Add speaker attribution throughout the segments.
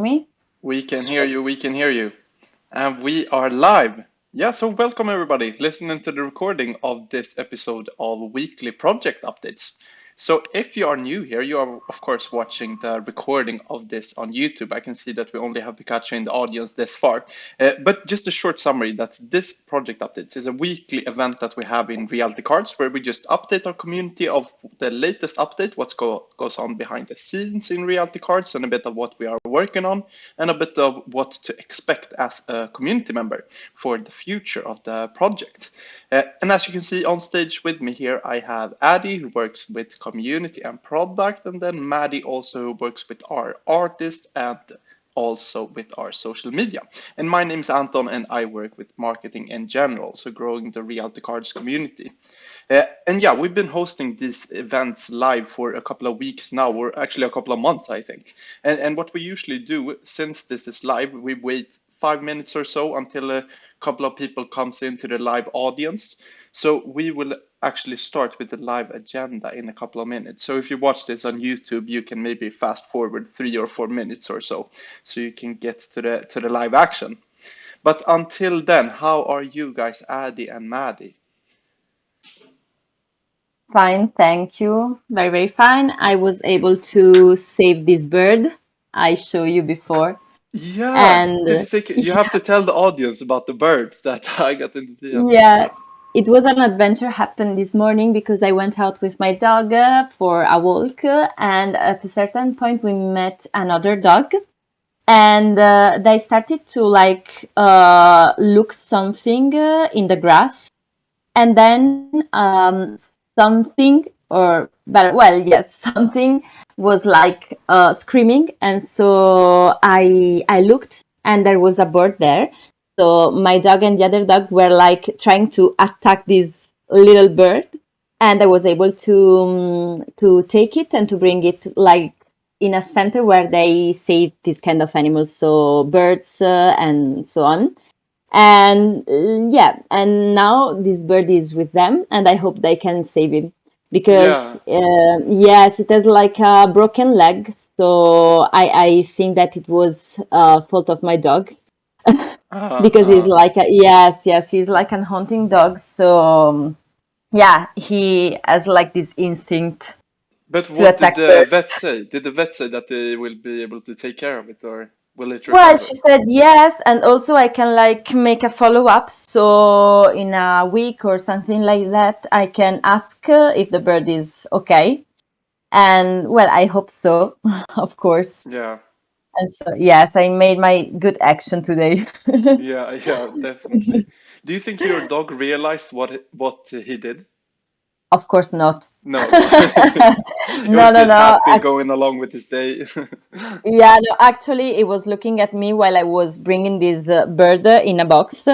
Speaker 1: me?
Speaker 2: We can hear you, we can hear you. And we are live. Yeah, so welcome everybody listening to the recording of this episode of Weekly Project Updates. So if you are new here, you are of course watching the recording of this on YouTube. I can see that we only have Pikachu in the audience this far. But just a short summary that this project updates is a weekly event that we have in Reality Cards where we just update our community of the latest update, goes on behind the scenes in Reality Cards, and a bit of what we are working on, and a bit of what to expect as a community member for the future of the project. And as you can see on stage with me here, I have Addy, who works with community and product, and then Maddie also works with our artists and also with our social media. And my name is Anton, and I work with marketing in general, so growing the Realty Cards community. And yeah, we've been hosting these events live for a couple of weeks now, or actually a couple of months, I think. And what we usually do, since this is live, we wait 5 minutes or so until a couple of people comes into the live audience. So we will actually start with the live agenda in a couple of minutes. So if you watch this on YouTube, you can maybe fast forward 3 or 4 minutes or so, so you can get to the live action. But until then, how are you guys, Addy and Maddie?
Speaker 1: Fine, thank you. Very, very fine. I was able to save this bird I showed you before.
Speaker 2: Yeah,
Speaker 1: And
Speaker 2: did you think you have to tell the audience about the birds that I got in the DM?
Speaker 1: yeah, it was an adventure happened this morning because I went out with my dog for a walk, and at a certain point we met another dog, and they started to look something in the grass, and then something, or better, well, yes, something was screaming, and so I looked, and there was a bird there. So my dog and the other dog were like trying to attack this little bird, and I was able to take it and to bring it like in a center where they save this kind of animals, so birds and so on. And yeah, and now this bird is with them, and I hope they can save him because
Speaker 2: Yeah.
Speaker 1: yes, it has like a broken leg. So I think that it was fault of my dog
Speaker 2: Uh,
Speaker 1: because he's
Speaker 2: uh.
Speaker 1: like a, yes, he's like an hunting dog. So yeah, he has like this instinct
Speaker 2: But
Speaker 1: to
Speaker 2: what did
Speaker 1: attack
Speaker 2: the
Speaker 1: birds.
Speaker 2: vet say? Did the vet say that they will be able to take care of it, or will it
Speaker 1: Well,
Speaker 2: recover?
Speaker 1: she said yes, and also I can like make a follow-up. So in a week or something like that, I can ask if the bird is okay. And well, I hope so, of course.
Speaker 2: Yeah,
Speaker 1: And so yes, I made my good action today.
Speaker 2: yeah, yeah, definitely. Do you think your dog realized what he did?
Speaker 1: Of course not.
Speaker 2: No, no. He
Speaker 1: No,
Speaker 2: was
Speaker 1: no,
Speaker 2: just
Speaker 1: no.
Speaker 2: happy going along with his day.
Speaker 1: Yeah, no, actually, it was looking at me while I was bringing this bird in a box,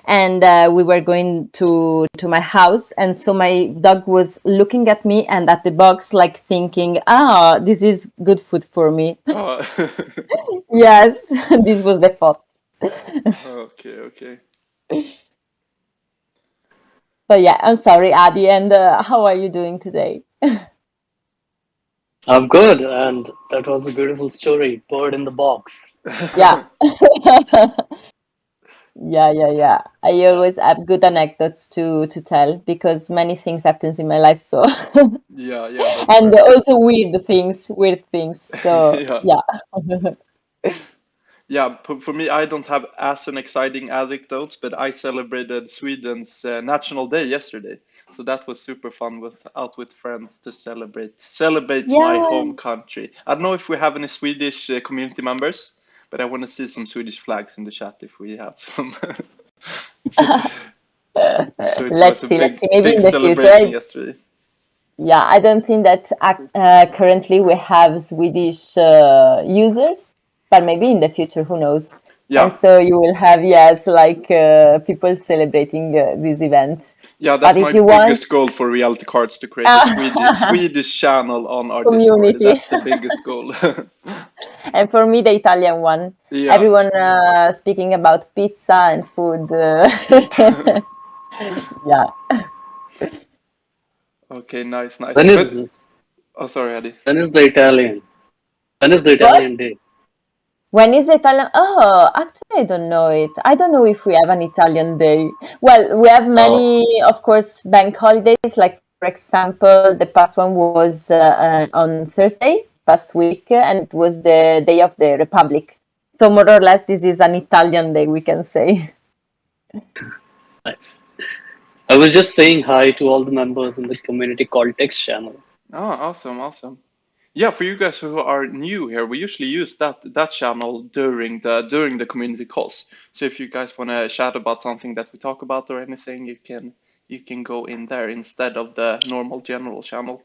Speaker 1: and we were going to my house, and so my dog was looking at me and at the box, like thinking, "Ah, this is good food for me."
Speaker 2: Oh,
Speaker 1: Yes, this was the thought.
Speaker 2: okay, okay.
Speaker 1: So yeah, I'm sorry, Adi, and how are you doing today?
Speaker 3: I'm good, and that was a beautiful story. Bird in the box.
Speaker 1: Yeah. Yeah. I always have good anecdotes to tell because many things happens in my life, so
Speaker 2: Yeah, yeah, that's
Speaker 1: and
Speaker 2: perfect.
Speaker 1: also weird things. So
Speaker 2: Yeah.
Speaker 1: yeah.
Speaker 2: Yeah, for me, I don't have as an exciting anecdote, but I celebrated Sweden's National Day yesterday, so that was super fun. Was out with friends to celebrate my home
Speaker 1: Yeah.
Speaker 2: country. I don't know if we have any Swedish community members, but I want to see some Swedish flags in the chat if we have some. So it was a
Speaker 1: Let's
Speaker 2: big
Speaker 1: see. Maybe
Speaker 2: big
Speaker 1: in the future.
Speaker 2: celebration yesterday.
Speaker 1: Yeah, I don't think that currently we have Swedish users, but maybe in the future, who knows? And
Speaker 2: Yeah,
Speaker 1: so you will have, yes, people celebrating this event.
Speaker 2: yeah,
Speaker 1: But
Speaker 2: that's
Speaker 1: if
Speaker 2: my
Speaker 1: you want,
Speaker 2: biggest goal for Reality Cards to create a Swedish channel on our Discord.
Speaker 1: community.
Speaker 2: That's the biggest goal.
Speaker 1: And for me, the Italian one.
Speaker 2: Yeah.
Speaker 1: Everyone speaking about pizza and food. Yeah.
Speaker 2: Okay, nice, nice.
Speaker 3: When
Speaker 2: But
Speaker 3: is
Speaker 2: oh, sorry, Eddie.
Speaker 3: when is the Italian? When is the
Speaker 1: What?
Speaker 3: Italian day?
Speaker 1: When is the Italian? Oh, actually, I don't know it. I don't know if we have an Italian day. Well, we have
Speaker 3: Oh,
Speaker 1: many, of course, bank holidays. Like, for example, the past one was on Thursday, past week, and it was the Day of the Republic. So, more or less, this is an Italian day, we can say.
Speaker 3: nice. I was just saying hi to all the members in the community called Text channel.
Speaker 2: Oh, awesome, awesome. Yeah, for you guys who are new here, we usually use that channel during the community calls. So if you guys want to chat about something that we talk about or anything, you can go in there instead of the normal general channel.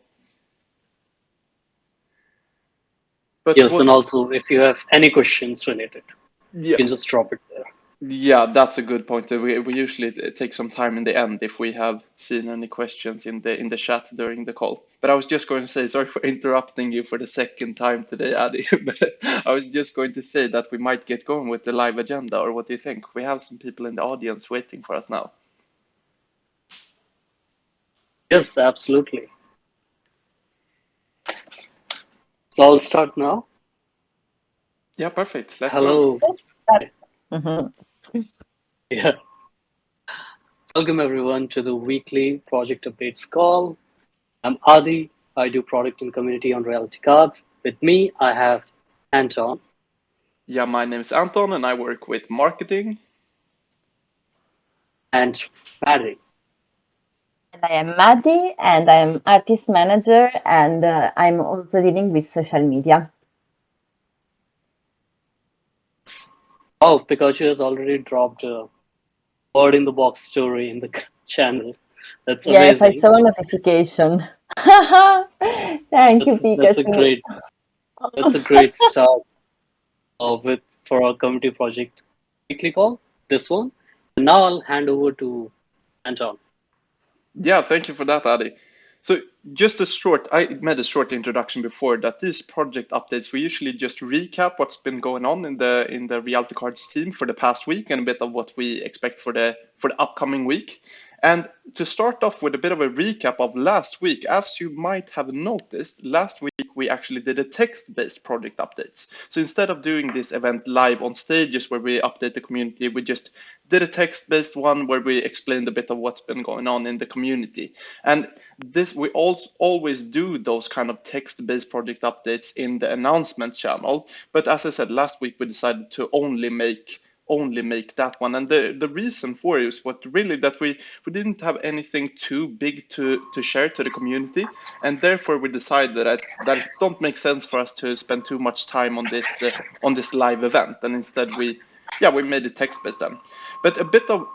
Speaker 2: But
Speaker 3: Yes, and
Speaker 2: what?
Speaker 3: also if you have any questions related, you
Speaker 2: Yeah,
Speaker 3: can just drop it there.
Speaker 2: yeah, that's a good point. We usually take some time in the end if we have seen any questions in the chat during the call. But I was just going to say, sorry for interrupting you for the second time today, Adi. But I was just going to say that we might get going with the live agenda, or what do you think? We have some people in the audience waiting for us now.
Speaker 3: Yes, absolutely. So I'll start now.
Speaker 2: Yeah, perfect. Let's go.
Speaker 3: Hello.
Speaker 1: Let's start. Mhm.
Speaker 3: Yeah. Welcome everyone to the weekly project updates call. I'm Adi. I do product and community on Reality Cards. With me, I have Anton
Speaker 2: Yeah, my name is Anton, and I work with marketing.
Speaker 3: and Maddie.
Speaker 1: And I am Maddie, and I am artist manager, and I'm also dealing with social media.
Speaker 3: Oh, Pikachu has already dropped a word in the box story in the channel. That's
Speaker 1: Yes, I
Speaker 3: amazing.
Speaker 1: saw a notification. Thank you,
Speaker 3: That's a
Speaker 1: Pikachu.
Speaker 3: great start with for our community project weekly call. This one. And now I'll hand over to Anton.
Speaker 2: Yeah, thank you for that, Adi. So just a short, I made a short introduction before that these project updates, we usually just recap what's been going on in the Reality Cards team for the past week and a bit of what we expect for the upcoming week. And to start off with a bit of a recap of last week, as you might have noticed, last week we actually did a text-based project updates. So instead of doing this event live on stages where we update the community, we just did a text-based one where we explained a bit of what's been going on in the community. And this we also always do those kind of text-based project updates in the announcement channel. But as I said, last week we decided to only make that one. And the reason for it is what really that we didn't have anything too big to share to the community, and therefore we decided that it don't make sense for us to spend too much time on this live event, and instead we made it text based then. But a bit of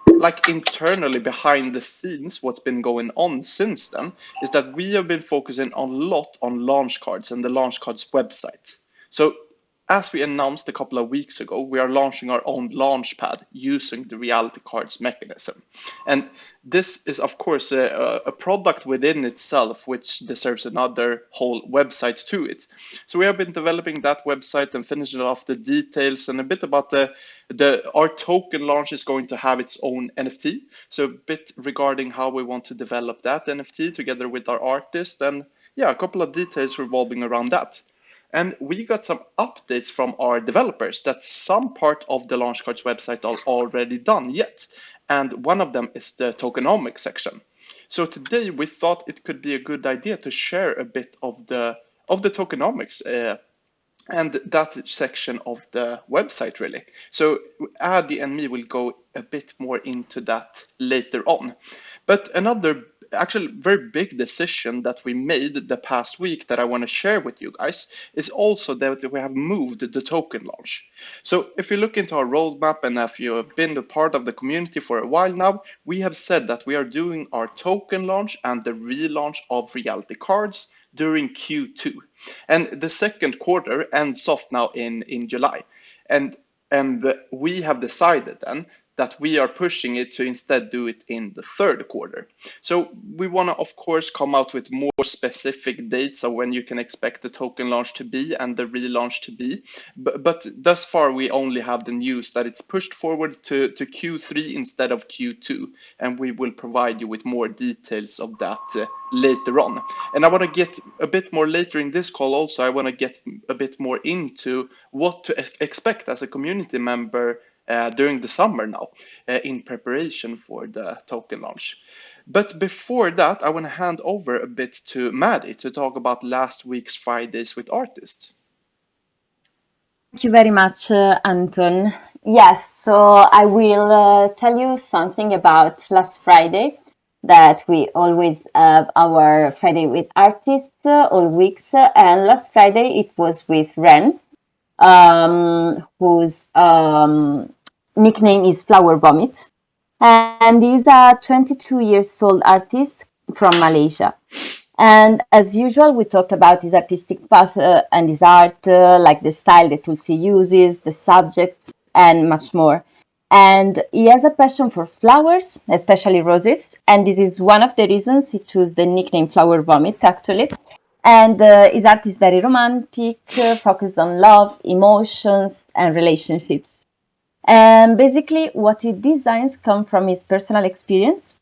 Speaker 2: like internally behind the scenes, what's been going on since then is that we have been focusing a lot on launch cards and the launch cards website. So as we announced a couple of weeks ago, we are launching our own launchpad using the reality cards mechanism. And this is, of course, a product within itself, which deserves another whole website to it. So we have been developing that website and finishing off the details and a bit about our token launch is going to have its own NFT. So a bit regarding how we want to develop that NFT together with our artist and yeah, a couple of details revolving around that. And we got some updates from our developers that some part of the Launchcards website are already done yet. And one of them is the tokenomics section. So today we thought it could be a good idea to share a bit of the tokenomics and that section of the website really. So Adi and me will go a bit more into that later on. But another actually very big decision that we made the past week that I want to share with you guys is also that we have moved the token launch. So if you look into our roadmap and if you have been a part of the community for a while now, we have said that we are doing our token launch and the relaunch of reality cards during Q2. And the second quarter ends off now in July. And we have decided then that we are pushing it to instead do it in the third quarter. So we want to, of course, come out with more specific dates of when you can expect the token launch to be and the relaunch to be. But thus far, we only have the news that it's pushed forward to Q3 instead of Q2, and we will provide you with more details of that later on. And I want to get a bit more later in this call also, I want to get a bit more into what to expect as a community member during the summer now in preparation for the token launch. But before that, I want to hand over a bit to Maddie to talk about last week's Fridays with Artists.
Speaker 1: Thank you very much, Anton. Yes, so I will tell you something about last Friday that we always have our Friday with artists all weeks. And last Friday it was with Ren, whose nickname is Flower Vomit. And he's a 22 years old artist from Malaysia. And as usual, we talked about his artistic path and his art, like the style, the tools he uses, the subjects, and much more. And he has a passion for flowers, especially roses, and this is one of the reasons he chose the nickname Flower Vomit, actually. And his art is very romantic, focused on love, emotions, and relationships. And basically, what he designs come from his personal experience,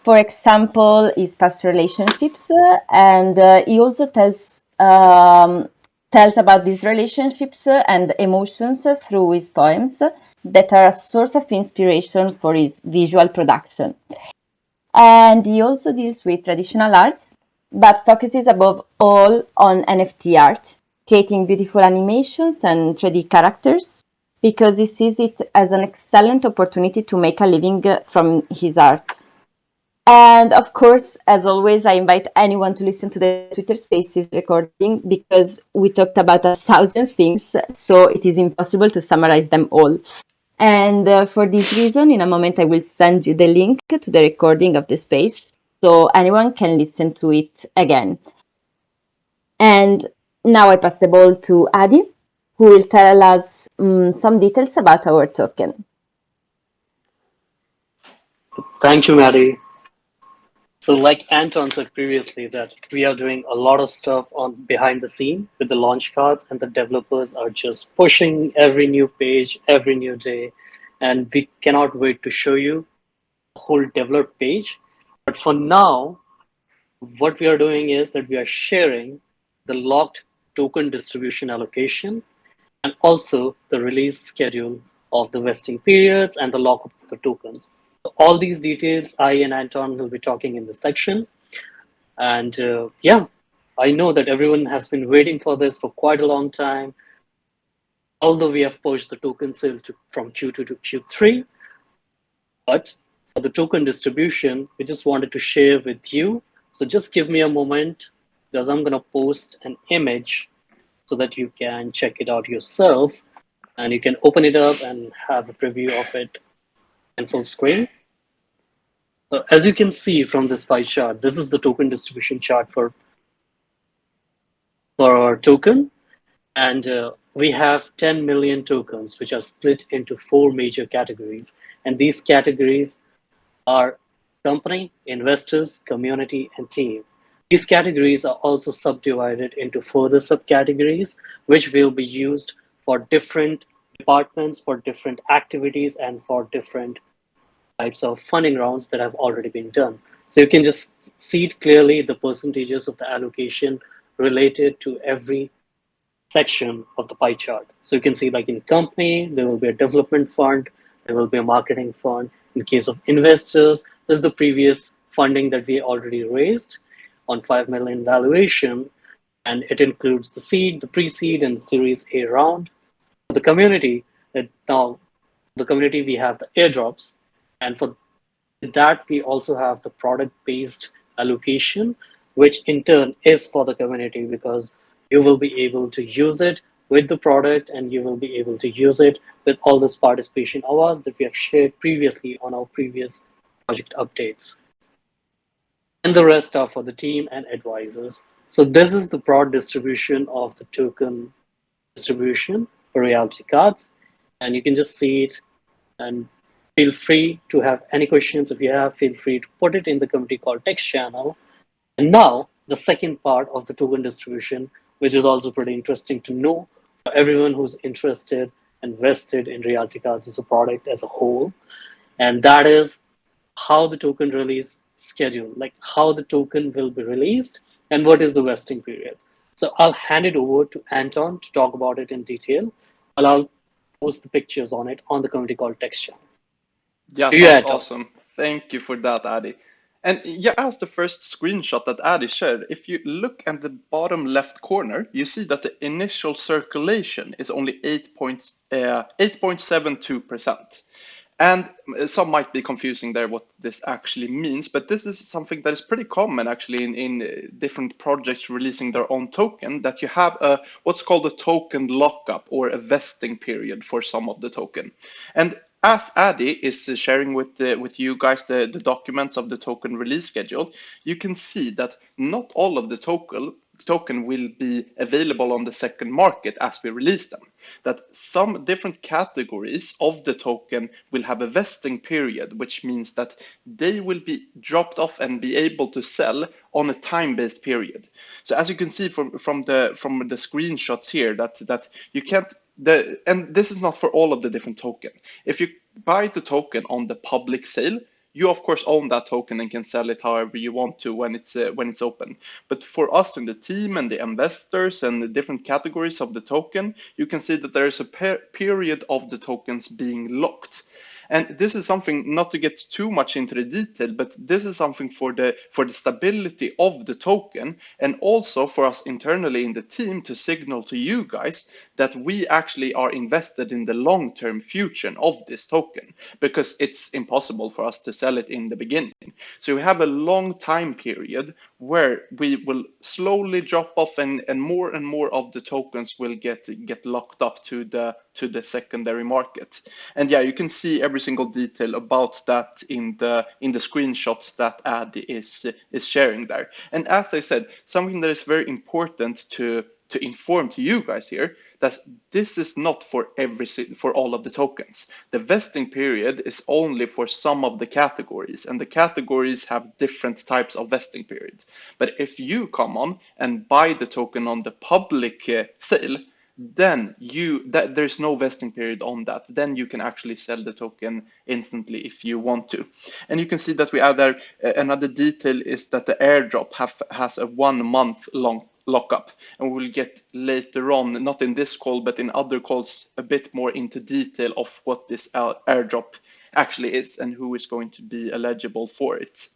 Speaker 1: for example, his past relationships, and he also tells about these relationships and emotions through his poems that are a source of inspiration for his visual production. And he also deals with traditional art, but focuses above all on NFT art, creating beautiful animations and 3D characters, because he sees it as an excellent opportunity to make a living from his art. And of course, as always, I invite anyone to listen to the Twitter Spaces recording because we talked about 1,000 things, so it is impossible to summarize them all. And for this reason, in a moment, I will send you the link to the recording of the space so anyone can listen to it again. And now I pass the ball to Adi, who will tell us some details about our token.
Speaker 3: Thank you, Maddie. So, like Anton said previously, that we are doing a lot of stuff on behind the scene with the launch cards, and the developers are just pushing every new page every new day, and we cannot wait to show you the whole developed page. But for now, what we are doing is that we are sharing the locked token distribution allocation and also the release schedule of the vesting periods and the lockup of the tokens. So all these details, I and Anton will be talking in this section. And yeah, I know that everyone has been waiting for this for quite a long time. Although we have pushed the token sale from Q2 to Q3, but for the token distribution, we just wanted to share with you. So just give me a moment because I'm going to post an image so that you can check it out yourself and you can open it up and have a preview of it in full screen. So as you can see from this pie chart, this is the token distribution chart for our token. And we have 10 million tokens, which are split into four major categories. And these categories are company, investors, community, and team. These categories are also subdivided into further subcategories, which will be used for different departments, for different activities, and for different types of funding rounds that have already been done. So you can just see it clearly, the percentages of the allocation related to every section of the pie chart. So you can see like in company, there will be a development fund, there will be a marketing fund. In case of investors, there's the previous funding that we already raised on 5 million valuation, and it includes the seed, the pre-seed, and Series A round. For the community, now the community we have the airdrops, and for that we also have the product-based allocation, which in turn is for the community because you will be able to use it with the product and you will be able to use it with all this participation awards that we have shared previously on our previous project updates. And the rest are for the team and advisors. So this is the broad distribution of the token distribution for reality cards. And you can just see it and Feel free to have any questions. If you have, feel free to put it in the community call text channel. And now the second part of the token distribution, which is also pretty interesting to know for everyone who's interested and vested in Realty Cards as a product as a whole. And that is how the token release schedule, like how the token will be released and what is the vesting period. So I'll hand it over to Anton to talk about it in detail, while I'll post the pictures on it on the community call text channel.
Speaker 2: Yeah,
Speaker 3: To you,
Speaker 2: sounds
Speaker 3: Anton.
Speaker 2: awesome. Thank you for that, Adi. And yeah, as the first screenshot that Adi shared, if you look at the bottom left corner, you see that the initial circulation is only 8.72%. And some might be confusing there what this actually means, but this is something that is pretty common actually in different projects releasing their own token, that you have a what's called a token lockup or a vesting period for some of the token. And as Adi is sharing with you guys the documents of the token release schedule, you can see that not all of the token will be available on the second market as we release them. That some different categories of the token will have a vesting period, which means that they will be dropped off and be able to sell on a time-based period. So as you can see from the screenshots here, that you can't and this is not for all of the different token. If you buy the token on the public sale, you of course own that token and can sell it however you want to when it's open. But for us in the team and the investors and the different categories of the token, you can see that there is a period of the tokens being locked. And this is something, not to get too much into the detail, but this is something for the stability of the token, and also for us internally in the team to signal to you guys that we actually are invested in the long-term future of this token, because it's impossible for us to sell it in the beginning. So we have a long time period where we will slowly drop off, and more of the tokens will get locked up to the secondary market. And yeah, you can see every single detail about that in the screenshots that Adi is sharing there. And as I said, something that is very important to inform to you guys here, that this is not for all of the tokens. The vesting period is only for some of the categories, and the categories have different types of vesting periods. But if you come on and buy the token on the public sale, then there's no vesting period on that. Then you can actually sell the token instantly if you want to. And you can see that we add there another detail is that the airdrop has a 1 month long lockup, and we'll get later on, not in this call but in other calls, a bit more into detail of what this airdrop actually is and who is going to be eligible for it.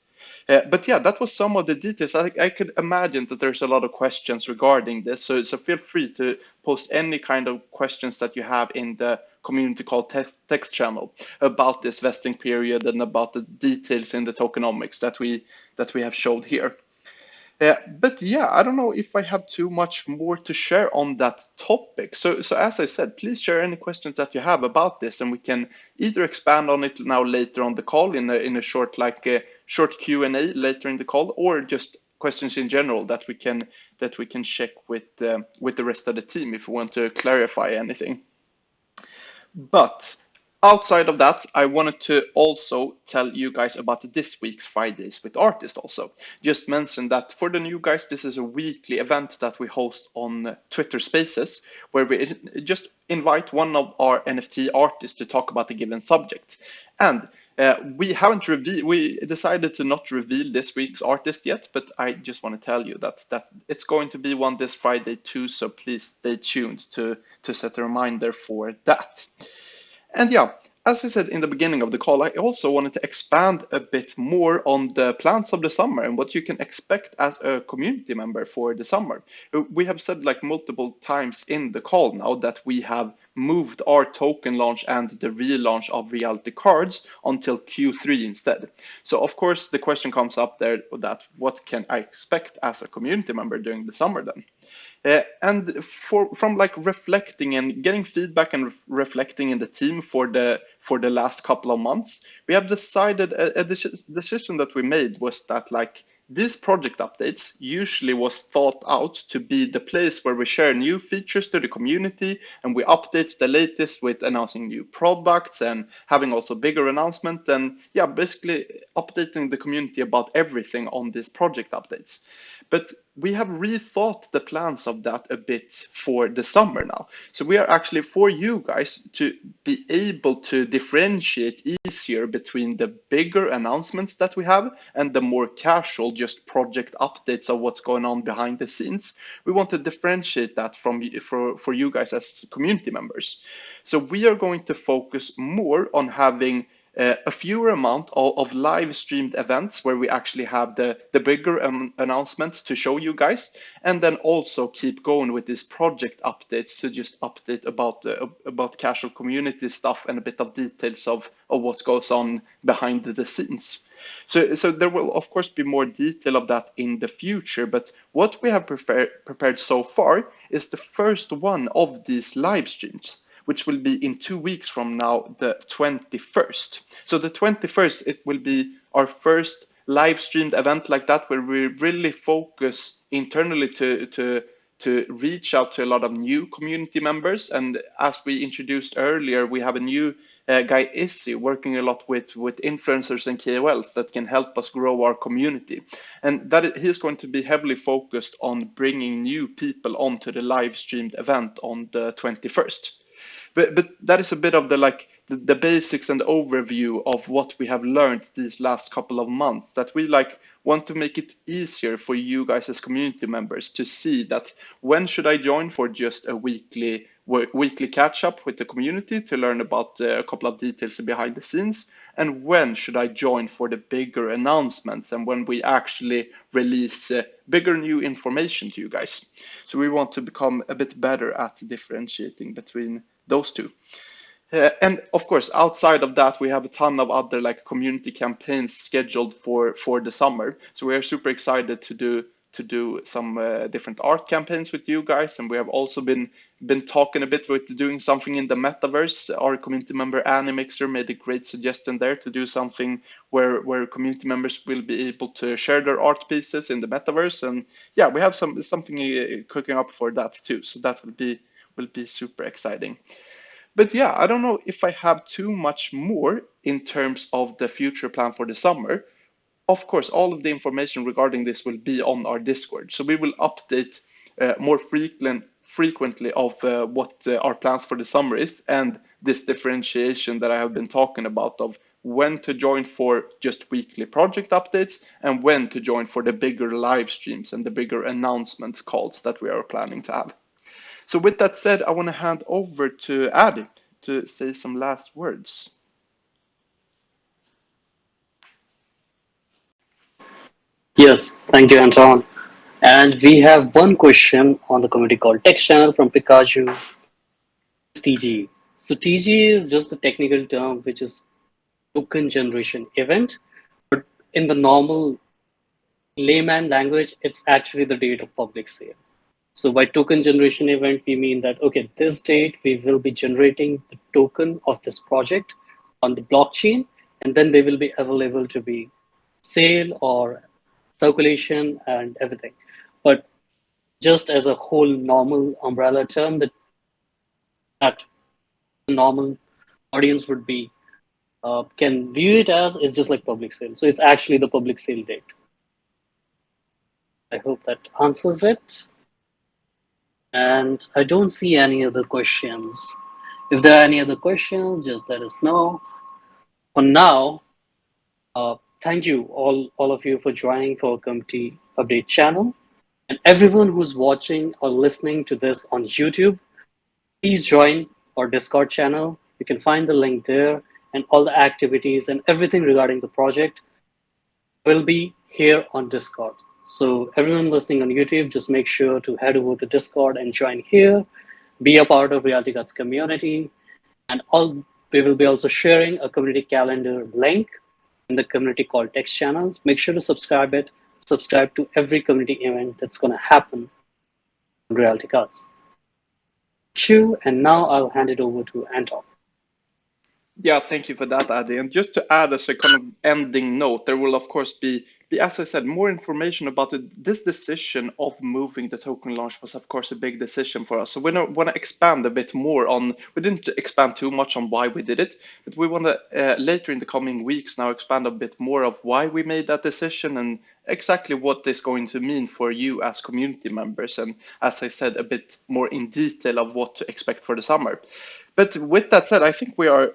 Speaker 2: But yeah, that was some of the details. I could imagine that there's a lot of questions regarding this, so feel free to post any kind of questions that you have in the community call text channel about this vesting period and about the details in the tokenomics that we have showed here. But yeah, I don't know if I have too much more to share on that topic. So as I said, please share any questions that you have about this, and we can either expand on it now later on the call in a short short Q&A later in the call, or just questions in general that we can check with the rest of the team if we want to clarify anything. But outside of that, I wanted to also tell you guys about this week's Fridays with Artists also. Just mention that for the new guys, this is a weekly event that we host on Twitter Spaces, where we just invite one of our NFT artists to talk about a given subject. And we decided to not reveal this week's artist yet, but I just want to tell you that it's going to be one this Friday too, so please stay tuned to set a reminder for that. And yeah, as I said in the beginning of the call, I also wanted to expand a bit more on the plans of the summer and what you can expect as a community member for the summer. We have said like multiple times in the call now that we have moved our token launch and the relaunch of Reality Cards until Q3 instead. So of course the question comes up there that what can I expect as a community member during the summer then? And from like reflecting and getting feedback and reflecting in the team for the last couple of months, we have decided a decision that we made was that like these project updates usually was thought out to be the place where we share new features to the community and we update the latest with announcing new products and having also bigger announcement and yeah, basically updating the community about everything on these project updates. But we have rethought the plans of that a bit for the summer now. So we are actually for you guys to be able to differentiate easier between the bigger announcements that we have and the more casual, just project updates of what's going on behind the scenes. We want to differentiate that for you guys as community members. So we are going to focus more on having a fewer amount of live streamed events where we actually have the bigger announcement to show you guys, and then also keep going with these project updates to just update about casual community stuff and a bit of details of what goes on behind the scenes. So there will of course be more detail of that in the future, but what we have prepared so far is the first one of these live streams, which will be in 2 weeks from now, the 21st. So the 21st, it will be our first live streamed event like that, where we really focus internally to reach out to a lot of new community members. And as we introduced earlier, we have a new guy, Izzy, working a lot with influencers and KOLs that can help us grow our community. And that he's going to be heavily focused on bringing new people onto the live streamed event on the 21st. But that is a bit of the basics and overview of what we have learned these last couple of months, that we want to make it easier for you guys as community members to see that when should I join for just a weekly catch up with the community to learn about a couple of details behind the scenes, and when should I join for the bigger announcements and when we actually release bigger new information to you guys. So we want to become a bit better at differentiating between those two. And of course, outside of that, we have a ton of other community campaigns scheduled for the summer. So we are super excited to do some different art campaigns with you guys, and we have also been talking a bit with doing something in the metaverse. Our community member Animixer made a great suggestion there to do something where community members will be able to share their art pieces in the metaverse, and yeah, we have something cooking up for that too. So that will be super exciting. But yeah, I don't know if I have too much more in terms of the future plan for the summer. Of course, all of the information regarding this will be on our Discord. So we will update more frequently of what our plans for the summer is, and this differentiation that I have been talking about of when to join for just weekly project updates and when to join for the bigger live streams and the bigger announcement calls that we are planning to have. So with that said, I want to hand over to Adi to say some last words.
Speaker 3: Yes, thank you, Anton. And we have one question on the community called text channel from Pikachu. What is TG? So TG is just the technical term which is token generation event, but in the normal layman language, it's actually the date of public sale. So by token generation event, we mean that, okay, this date we will be generating the token of this project on the blockchain, and then they will be available to be sale or circulation and everything. But just as a whole normal umbrella term that the normal audience would be can view it as is just like public sale. So it's actually the public sale date. I hope that answers it. And I don't see any other questions. If there are any other questions, just let us know. For now, thank you all of you for joining for Community Update channel. And everyone who's watching or listening to this on YouTube, please join our Discord channel. You can find the link there, and all the activities and everything regarding the project will be here on Discord. So everyone listening on YouTube, just make sure to head over to Discord and join here. Be a part of Reality Guts community, and all we will be also sharing a community calendar link in the community called text channels. Make sure to subscribe to every community event that's going to happen on Reality Guts. Thank you, and now I'll hand it over to Anton.
Speaker 2: Yeah, thank you for that, Adi. And just to add as a kind of ending note, there will of course be as I said, more information about it. This decision of moving the token launch was, of course, a big decision for us. So we want to expand a bit more on, we didn't expand too much on why we did it, but we want to later in the coming weeks now expand a bit more of why we made that decision and exactly what this is going to mean for you as community members. And as I said, a bit more in detail of what to expect for the summer. But with that said, I think we are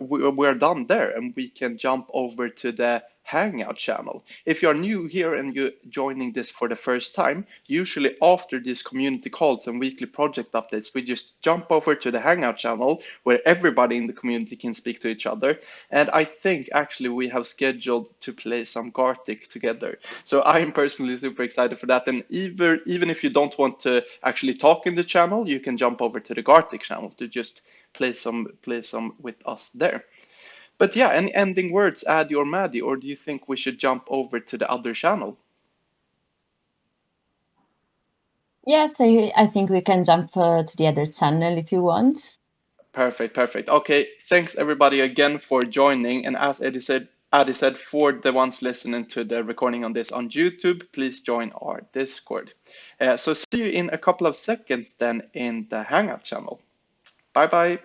Speaker 2: done there, and we can jump over to the Hangout channel. If you're new here and you're joining this for the first time, usually after these community calls and weekly project updates, we just jump over to the Hangout channel where everybody in the community can speak to each other. And I think actually we have scheduled to play some Gartic together. So I'm personally super excited for that. And even if you don't want to actually talk in the channel, you can jump over to the Gartic channel to just play some with us there. But yeah, any ending words, Addy or Maddie, or do you think we should jump over to the other channel?
Speaker 1: Yes, I think we can jump to the other channel if you want.
Speaker 2: Perfect, perfect. Okay, thanks everybody again for joining. And as Addy said, for the ones listening to the recording on this on YouTube, please join our Discord. So see you in a couple of seconds then in the Hangout channel. Bye bye.